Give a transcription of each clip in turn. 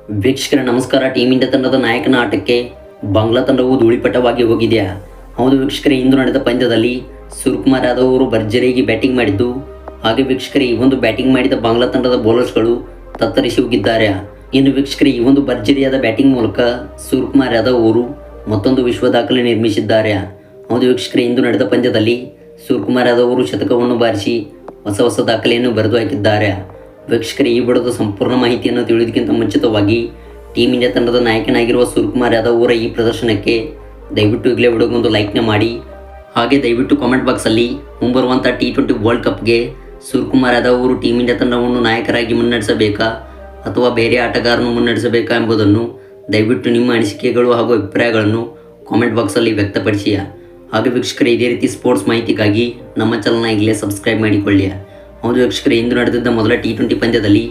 ವೀಕ್ಷಕರ ನಮಸ್ಕಾರ. Team India ತಂಡದ ನಾಯಕನ ಆಟಕ್ಕೆ ಬಾಂಗ್ಲಾ ತಂಡವು ಧೂಳಿಪಟವಾಗಿ ಹೋಗಿದೆಯಾ? ಹೌದು ವೀಕ್ಷಕರೇ, ಇಂದು ನಡೆದ ಪಂದ್ಯದಲ್ಲಿ ಸೂರ್ಯಕುಮಾರ್ ಯಾದವ್ ಅವರು ಭರ್ಜರಿಯಾಗಿ ಬ್ಯಾಟಿಂಗ್ ಮಾಡಿದ್ದು, ಹಾಗೆ ವೀಕ್ಷಕರೇ ಈ ಒಂದು ಬ್ಯಾಟಿಂಗ್ ಮಾಡಿದ ಬಾಂಗ್ಲಾ ತಂಡದ ಬೌಲರ್ಸ್ಗಳು ತತ್ತರಿಸಿ ಹೋಗಿದ್ದಾರೆ. ಇನ್ನು ವೀಕ್ಷಕರೇ ಈ ಒಂದು ಭರ್ಜರಿಯಾದ ಬ್ಯಾಟಿಂಗ್ ಮೂಲಕ ಸೂರ್ಯಕುಮಾರ್ ಯಾದವ್ ಅವರು ಮತ್ತೊಂದು ವಿಶ್ವ ದಾಖಲೆ ನಿರ್ಮಿಸಿದ್ದಾರೆ. ಹೌದು ವೀಕ್ಷಕರೇ, ಇಂದು ನಡೆದ ಪಂದ್ಯದಲ್ಲಿ ಸೂರ್ಯಕುಮಾರ್ ಯಾದವ್ ಅವರು ಶತಕವನ್ನು ಬಾರಿಸಿ ಹೊಸ ದಾಖಲೆಯನ್ನು ಬರೆದು ಹಾಕಿದ್ದಾರೆ. ವೀಕ್ಷಕರೇ, ಈ ವಿಡಿಯೋದ ಸಂಪೂರ್ಣ ಮಾಹಿತಿಯನ್ನು ತಿಳಿಯೋದಕ್ಕಿಂತ ಮುಂಚಿತವಾಗಿ ಟೀಮ್ ಇಂಡಿಯಾ ತಂಡದ ನಾಯಕನಾಗಿರುವ ಸೂರ್ಯಕುಮಾರ್ ಯಾದವ್ ಅವರ ಈ ಪ್ರದರ್ಶನಕ್ಕೆ ದಯವಿಟ್ಟು ಈಗಲೇ ವಿಡಿಯೋಗೊಂದು ಲೈಕ್ನ ಮಾಡಿ, ಹಾಗೆ ದಯವಿಟ್ಟು ಕಾಮೆಂಟ್ ಬಾಕ್ಸಲ್ಲಿ ಮುಂಬರುವಂಥ T20 ವರ್ಲ್ಡ್ ಕಪ್ಗೆ ಸೂರ್ಯಕುಮಾರ್ ಯಾದವ್ ಅವರು ಟೀಮ್ ಇಂಡಿಯಾ ತಂಡವನ್ನು ನಾಯಕರಾಗಿ ಮುನ್ನಡೆಸಬೇಕಾ ಅಥವಾ ಬೇರೆ ಆಟಗಾರನು ಮುನ್ನಡೆಸಬೇಕಾ ಎಂಬುದನ್ನು ದಯವಿಟ್ಟು ನಿಮ್ಮ ಅನಿಸಿಕೆಗಳು ಹಾಗೂ ಅಭಿಪ್ರಾಯಗಳನ್ನು ಕಾಮೆಂಟ್ ಬಾಕ್ಸಲ್ಲಿ ವ್ಯಕ್ತಪಡಿಸಿ. ಹಾಗೆ ವೀಕ್ಷಕರೇ, ಇದೇ ರೀತಿ ಸ್ಪೋರ್ಟ್ಸ್ ಮಾಹಿತಿಗಾಗಿ ನಮ್ಮ ಚಾನಲ್ನ ಈಗಲೇ ಸಬ್ಸ್ಕ್ರೈಬ್ ಮಾಡಿಕೊಳ್ಳಿ. ಹೌದು ವೀಕ್ಷಕರೇ, ಇಂದು ನಡೆದಿದ್ದ ಮೊದಲ T20 ಪಂದ್ಯದಲ್ಲಿ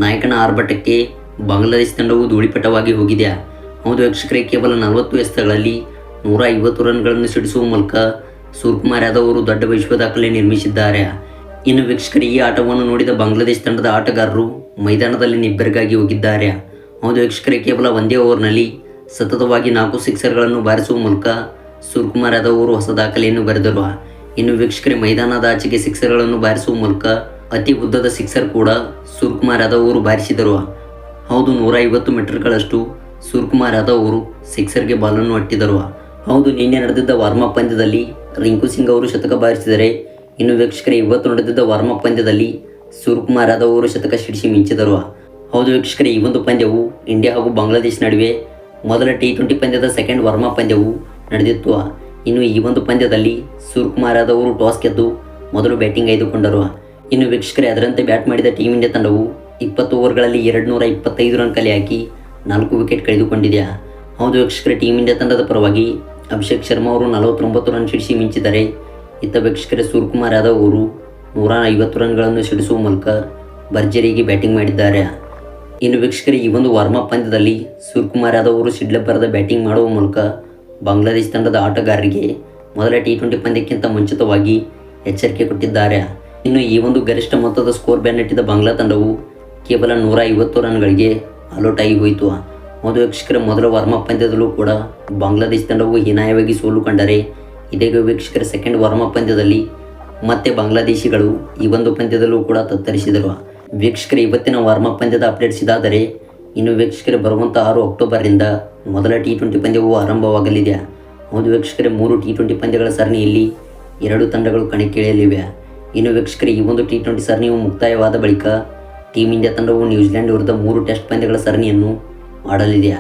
ನಾಯಕನ ಆರ್ಭಟಕ್ಕೆ ಬಾಂಗ್ಲಾದೇಶ ತಂಡವು ಧೂಳಿಪಟವಾಗಿ ಹೋಗಿದೆ. ಹೌದು ವೀಕ್ಷಕರೇ, ಕೇವಲ 40 ಎಸೆತಗಳಲ್ಲಿ 150 ರನ್ಗಳನ್ನು ಸಿಡಿಸುವ ಮೂಲಕ ಸೂರ್ಯಕುಮಾರ್ ಯಾದವ್ ಅವರು ದೊಡ್ಡ ವಿಶ್ವ ದಾಖಲೆ ನಿರ್ಮಿಸಿದ್ದಾರೆ. ಇನ್ನು ವೀಕ್ಷಕರೇ, ಈ ಆಟವನ್ನು ನೋಡಿದ ಬಾಂಗ್ಲಾದೇಶ ತಂಡದ ಆಟಗಾರರು ಮೈದಾನದಲ್ಲಿ ನಿಬ್ಬೆರಗಾಗಿ ಹೋಗಿದ್ದಾರೆ. ಹೌದು ವೀಕ್ಷಕರೇ, ಕೇವಲ ಒಂದೇ ಓವರ್ನಲ್ಲಿ ಸತತವಾಗಿ 4 ಸಿಕ್ಸರ್ಗಳನ್ನು ಬಾರಿಸುವ ಮೂಲಕ ಸೂರ್ಯಕುಮಾರ್ ಯಾದವ್ ಅವರು ಹೊಸ ದಾಖಲೆಯನ್ನು ಬರೆದರು. ಇನ್ನು ವೀಕ್ಷಕರೇ, ಮೈದಾನದ ಆಚೆಗೆ ಸಿಕ್ಸರ್ಗಳನ್ನು ಬಾರಿಸುವ ಮೂಲಕ ಅತಿ ಉದ್ದದ ಸಿಕ್ಸರ್ ಕೂಡ ಸೂರ್ಯಕುಮಾರ್ ಯಾದವ್ ಅವರು ಬಾರಿಸಿದರು. ಹೌದು, 150 ಮೀಟರ್ಗಳಷ್ಟು ಸೂರ್ಯಕುಮಾರ್ ಯಾದವ್ ಅವರು ಸಿಕ್ಸರ್ಗೆ ಬಾಲನ್ನು ಅಟ್ಟಿದರು. ಹೌದು, ನಿನ್ನೆ ನಡೆದಿದ್ದ ವಾರ್ಮಪ್ ಪಂದ್ಯದಲ್ಲಿ ರಿಂಕು ಸಿಂಗ್ ಅವರು ಶತಕ ಬಾರಿಸಿದರೆ, ಇನ್ನು ವೀಕ್ಷಕರೇ ಇವತ್ತು ನಡೆದಿದ್ದ ವಾರ್ಮಪ್ ಪಂದ್ಯದಲ್ಲಿ ಸೂರ್ಯಕುಮಾರ್ ಯಾದವ್ ಅವರು ಶತಕ ಸಿಡಿಸಿ ಮಿಂಚಿದರು. ಹೌದು ವೀಕ್ಷಕರೇ, ಈ ಒಂದು ಪಂದ್ಯವು ಇಂಡಿಯಾ ಹಾಗೂ ಬಾಂಗ್ಲಾದೇಶ ನಡುವೆ ಮೊದಲ T20 ಪಂದ್ಯದ ಸೆಕೆಂಡ್ ವಾರ್ಮಪ್ ಪಂದ್ಯವು ನಡೆದಿತ್ತು. ಇನ್ನು ಈ ಒಂದು ಪಂದ್ಯದಲ್ಲಿ ಸೂರ್ಯಕುಮಾರ್ ಯಾದವ್ ಅವರು ಟಾಸ್ ಗೆದ್ದು ಮೊದಲು ಬ್ಯಾಟಿಂಗ್ ಆಯ್ದುಕೊಂಡರು. ಇನ್ನು ವೀಕ್ಷಕರೇ, ಅದರಂತೆ ಬ್ಯಾಟ್ ಮಾಡಿದ ಟೀಮ್ ಇಂಡಿಯಾ ತಂಡವು 20 ಓವರ್ಗಳಲ್ಲಿ 225 ರನ್ ಕಲೆ ಹಾಕಿ 4 ವಿಕೆಟ್ ಕಳೆದುಕೊಂಡಿದೆ. ಹೌದು ವೀಕ್ಷಕರೇ, ಟೀಮ್ ಇಂಡಿಯಾ ತಂಡದ ಪರವಾಗಿ ಅಭಿಷೇಕ್ ಶರ್ಮಾ ಅವರು 49 ರನ್ ಸಿಡಿಸಿ ಮಿಂಚಿದರೆ, ಇತ್ತ ವೀಕ್ಷಕರೇ ಸೂರ್ಯಕುಮಾರ್ ಯಾದವ್ ಅವರು 150 ರನ್ಗಳನ್ನು ಸಿಡಿಸುವ ಮೂಲಕ ಭರ್ಜರಿಯಾಗಿ ಬ್ಯಾಟಿಂಗ್ ಮಾಡಿದ್ದಾರೆ. ಇನ್ನು ವೀಕ್ಷಕರೇ, ಈ ಒಂದು ವಾರ್ಮಪ್ ಪಂದ್ಯದಲ್ಲಿ ಸೂರ್ಯಕುಮಾರ್ ಯಾದವ್ ಅವರು ಸಿಡ್ಲಬ್ಬರದ ಬ್ಯಾಟಿಂಗ್ ಮಾಡುವ ಮೂಲಕ ಬಾಂಗ್ಲಾದೇಶ ತಂಡದ ಆಟಗಾರರಿಗೆ ಮೊದಲ T20 ಪಂದ್ಯಕ್ಕಿಂತ ಮುಂಚಿತವಾಗಿ ಎಚ್ಚರಿಕೆ ಕೊಟ್ಟಿದ್ದಾರೆ. ಇನ್ನು ಈ ಒಂದು ಗರಿಷ್ಠ ಮೊತ್ತದ ಸ್ಕೋರ್ ಬೆನ್ನಟ್ಟಿದ ಬಾಂಗ್ಲಾ ತಂಡವು ಕೇವಲ 150 ರನ್ಗಳಿಗೆ ಆಲ್ಔಟ್ ಆಗಿ ಹೋಯಿತು. ಹೌದು ವೀಕ್ಷಕರ, ಮೊದಲ ವಾರ್ಮಪ್ ಪಂದ್ಯದಲ್ಲೂ ಕೂಡ ಬಾಂಗ್ಲಾದೇಶ ತಂಡವು ಹೀನಾಯವಾಗಿ ಸೋಲು ಕಂಡರೆ, ಇದೀಗ ವೀಕ್ಷಕರ ಸೆಕೆಂಡ್ ವಾರ್ಮಪ್ ಪಂದ್ಯದಲ್ಲಿ ಮತ್ತೆ ಬಾಂಗ್ಲಾದೇಶಿಗಳು ಈ ಒಂದು ಪಂದ್ಯದಲ್ಲೂ ಕೂಡ ತತ್ತರಿಸಿದರು. ವೀಕ್ಷಕರ, ಇವತ್ತಿನ ವಾರ್ಮಪ್ ಪಂದ್ಯದ ಅಪ್ಡೇಟ್ಸ್ ಇದಾದರೆ, ಇನ್ನು ವೀಕ್ಷಕರೇ ಬರುವಂಥ 6 ಅಕ್ಟೋಬರ್ನಿಂದ ಮೊದಲ T20 ಪಂದ್ಯವು ಆರಂಭವಾಗಲಿದೆ. ಹೌದು ವೀಕ್ಷಕರೇ, 3 T20 ಪಂದ್ಯಗಳ ಸರಣಿಯಲ್ಲಿ 2 ತಂಡಗಳು ಕಣಕ್ಕಿಳಿಯಲಿವೆ. ಇನ್ನು ವೀಕ್ಷಕರೇ, ಈ ಒಂದು T20 ಸರಣಿಯು ಮುಕ್ತಾಯವಾದ ಬಳಿಕ ಟೀಮ್ ಇಂಡಿಯಾ ತಂಡವು ನ್ಯೂಜಿಲೆಂಡ್ ವಿರುದ್ಧ 3 ಟೆಸ್ಟ್ ಪಂದ್ಯಗಳ ಸರಣಿಯನ್ನು ಆಡಲಿದೆ.